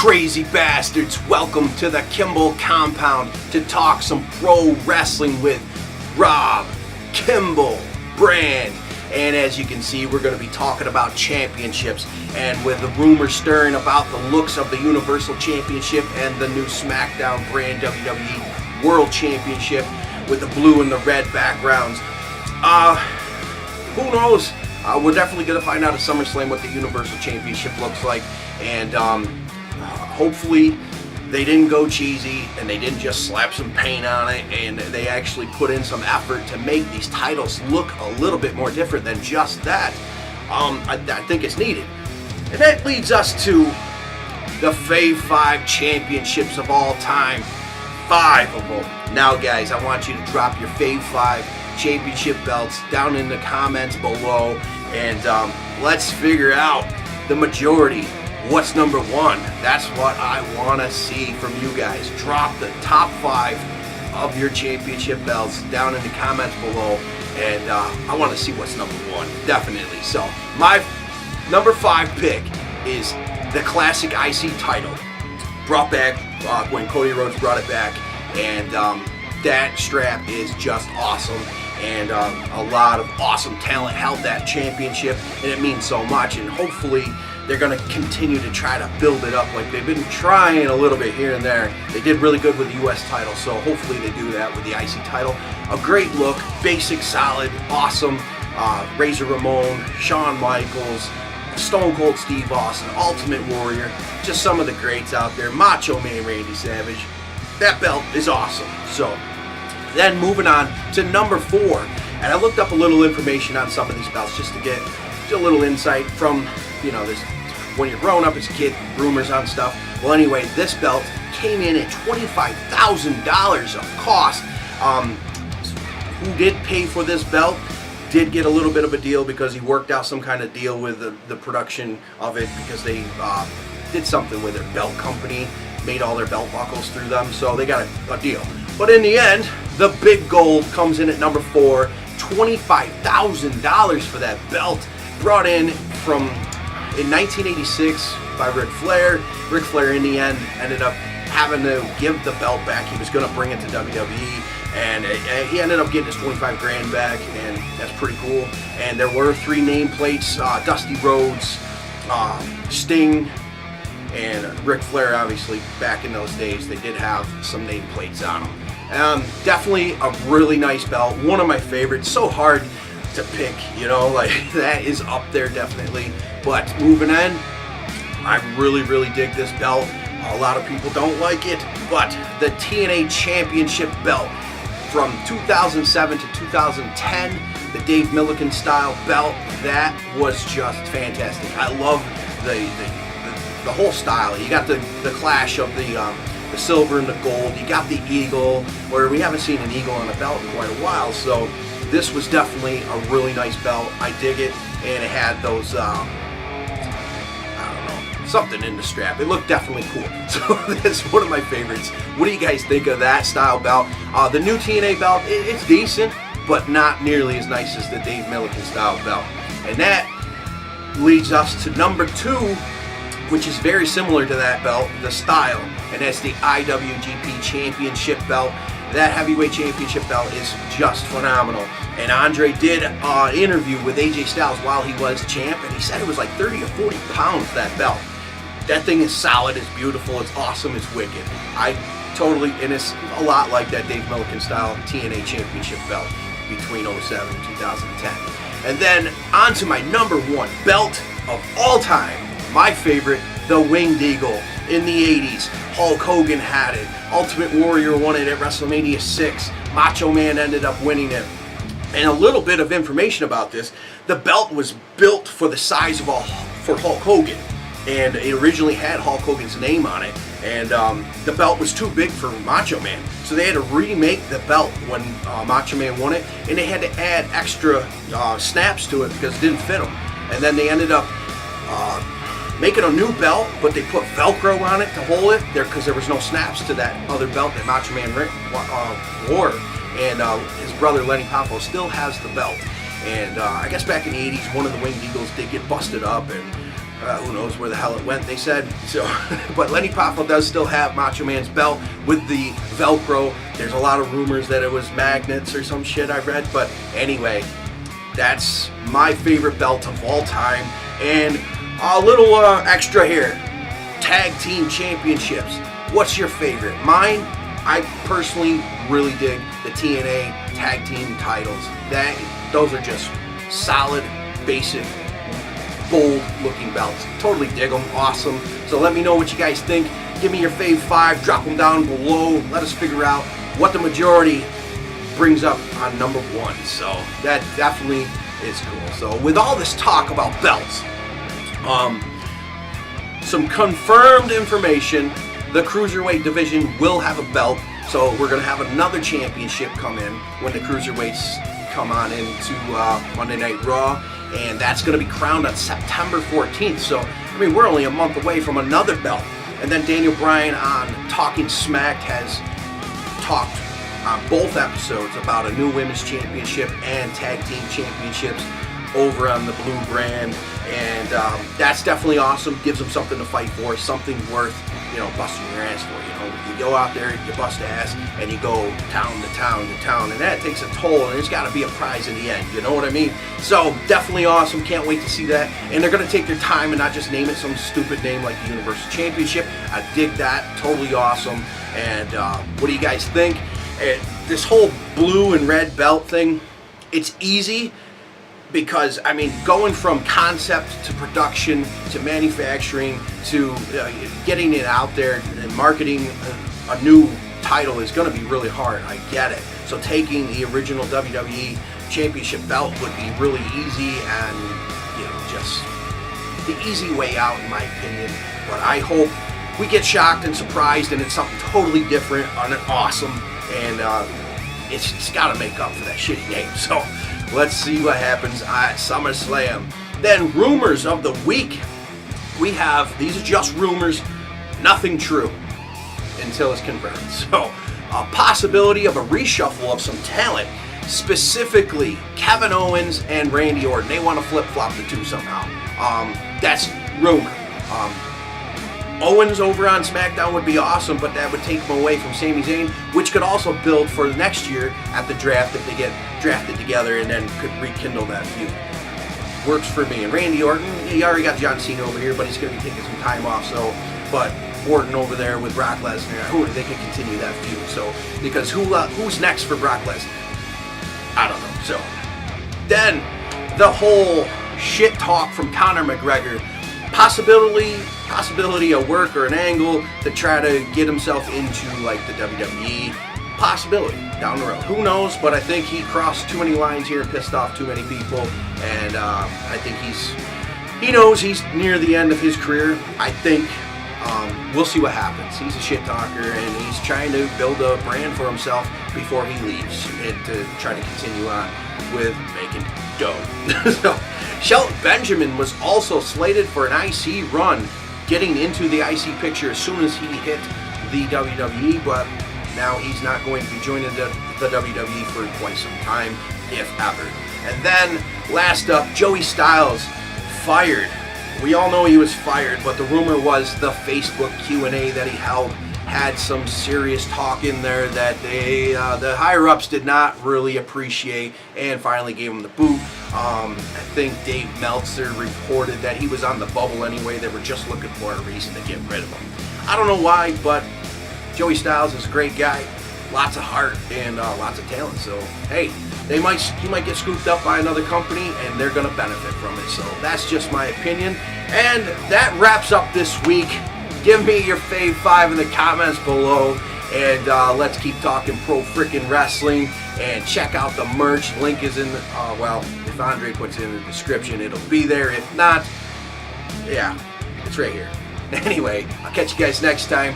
crazy bastards? Welcome to the Kimball compound to talk some pro wrestling with Rob, Kimball, Brand. And as you can see, we're going to be talking about championships, and with the rumors stirring about the looks of the Universal Championship and the new SmackDown brand WWE World Championship with the blue and the red backgrounds. Who knows? We're definitely going to find out at SummerSlam what the Universal Championship looks like, and hopefully they didn't go cheesy and they didn't just slap some paint on it, and they actually put in some effort to make these titles look a little bit more different than just that. I think it's needed. And that leads us to the Fave 5 championships of all time. 5 of them. Now guys, I want you to drop your Fave 5 championship belts down in the comments below, and let's figure out the majority. What's number 1? That's what I want to see from you guys. Drop the top 5 of your championship belts down in the comments below, and I want to see what's number 1, definitely. So my number 5 pick is the classic IC title, brought back when Cody Rhodes brought it back, and that strap is just awesome, and a lot of awesome talent held that championship, and it means so much, and hopefully they're going to continue to try to build it up like they've been trying a little bit here and there. They did really good with the US title, so hopefully they do that with the IC title. A great look, basic, solid, awesome. Razor Ramon, Shawn Michaels, Stone Cold Steve Austin, Ultimate Warrior, just some of the greats out there. Macho Man Randy Savage. That belt is awesome. So then moving on to number 4, and I looked up a little information on some of these belts just to get a little insight from, you know, this when you're growing up as a kid, rumors on stuff. Well, anyway, this belt came in at $25,000 of cost. Who did pay for this belt did get a little bit of a deal because he worked out some kind of deal with the production of it, because they did something with their belt company, made all their belt buckles through them, so they got a deal. But in the end, the big gold comes in at number 4, $25,000 for that belt, brought in in 1986 by Ric Flair. Ric Flair in the end ended up having to give the belt back. He was going to bring it to WWE, and he ended up getting his 25 grand back, and that's pretty cool. And there were 3 nameplates, Dusty Rhodes, Sting, and Ric Flair. Obviously, back in those days, they did have some nameplates on them. Definitely a really nice belt, one of my favorites. So hard to pick, you know, like that is up there definitely. But moving on, I really dig this belt. A lot of people don't like it, but the TNA Championship belt from 2007 to 2010, the Dave Millican style belt, that was just fantastic. I love the whole style. You got the clash of the silver and the gold. You got the eagle, where we haven't seen an eagle on a belt in quite a while, so this was definitely a really nice belt. I dig it, and it had those, I don't know, something in the strap. It looked definitely cool. So that's one of my favorites. What do you guys think of that style belt? The new TNA belt, it's decent, but not nearly as nice as the Dave Millican style belt. And that leads us to number 2, which is very similar to that belt, the style, and that's the IWGP Championship belt. That heavyweight championship belt is just phenomenal. And Andre did an interview with AJ Styles while he was champ, and he said it was like 30 or 40 pounds, that belt. That thing is solid, it's beautiful, it's awesome, it's wicked. And it's a lot like that Dave Millican style TNA Championship belt between 07 and 2010. And then on to my number 1 belt of all time, my favorite, the Winged Eagle. In the 80s, Hulk Hogan had it. Ultimate Warrior won it at WrestleMania 6. Macho Man ended up winning it. And a little bit of information about this: the belt was built for the size of for Hulk Hogan, and it originally had Hulk Hogan's name on it. And the belt was too big for Macho Man, so they had to remake the belt when Macho Man won it, and they had to add extra snaps to it because it didn't fit them. And then they ended up making a new belt, but they put Velcro on it to hold it there because there was no snaps to that other belt that Macho Man wore. And his brother Lenny Poffo still has the belt. And I guess back in the 80s, one of the Winged Eagles did get busted up, and Who knows where the hell it went, they said. So, but Lenny Poffo does still have Macho Man's belt with the Velcro. There's a lot of rumors that it was magnets or some shit I read. But anyway, that's my favorite belt of all time. And a little extra here. Tag Team Championships. What's your favorite? Mine, I personally really dig the TNA Tag Team titles. Those are just solid, basic, bold looking belts. Totally dig them. Awesome. So let me know what you guys think. Give me your fave 5. Drop them down below. Let us figure out what the majority brings up on number 1. So that definitely is cool. So with all this talk about belts, some confirmed information, the Cruiserweight division will have a belt. So we're going to have another championship come in when the Cruiserweights come on into Monday Night Raw, and that's going to be crowned on September 14th. So, I mean, we're only a month away from another belt. And then Daniel Bryan on Talking Smack has talked on both episodes about a new women's championship and tag team championships over on the Blue brand, and that's definitely awesome. Gives them something to fight for, something worth, busting your ass for. You go out there, you bust ass, and you go town to town to town, and that takes a toll, and there's got to be a prize in the end. You know what I mean? So definitely awesome. Can't wait to see that. And they're going to take their time and not just name it some stupid name like the Universal Championship. I dig that. Totally awesome. And what do you guys think? This whole blue and red belt thing, it's easy. Because, I mean, going from concept to production to manufacturing to getting it out there and marketing a new title is going to be really hard. I get it. So taking the original WWE Championship belt would be really easy and, just the easy way out in my opinion. But I hope we get shocked and surprised and it's something totally different and awesome. And it's got to make up for that shitty name. So let's see what happens at SummerSlam. Then rumors of the week. We have, these are just rumors, nothing true until it's confirmed. So a possibility of a reshuffle of some talent, specifically Kevin Owens and Randy Orton. They want to flip-flop the two somehow. That's rumor. Owens over on SmackDown would be awesome, but that would take him away from Sami Zayn, which could also build for the next year at the draft if they get drafted together and then could rekindle that feud. Works for me. And Randy Orton, he already got John Cena over here, but he's going to be taking some time off. So, but Orton over there with Brock Lesnar, they can continue that feud. So, because who's next for Brock Lesnar? I don't know. So, then the whole shit talk from Conor McGregor. Possibility a work or an angle to try to get himself into like the WWE. Possibility down the road. Who knows? But I think he crossed too many lines here and pissed off too many people. And I think he knows he's near the end of his career. I think we'll see what happens. He's a shit talker and he's trying to build a brand for himself before he leaves and to try to continue on with making dough. So, Shelton Benjamin was also slated for an IC run, getting into the IC picture as soon as he hit the WWE, but now he's not going to be joining the WWE for quite some time, if ever. And then, last up, Joey Styles, fired. We all know he was fired, but the rumor was the Facebook Q&A that he held had some serious talk in there that the higher-ups did not really appreciate and finally gave him the boot. I think Dave Meltzer reported that he was on the bubble anyway. They were just looking for a reason to get rid of him. I don't know why, but Joey Styles is a great guy. Lots of heart and lots of talent. So, hey, he might get scooped up by another company and they're going to benefit from it. So that's just my opinion. And that wraps up this week. Give me your fave 5 in the comments below, and let's keep talking pro freaking wrestling. And check out the merch. Link is in the, if Andre puts it in the description, it'll be there. If not, yeah, it's right here. Anyway, I'll catch you guys next time.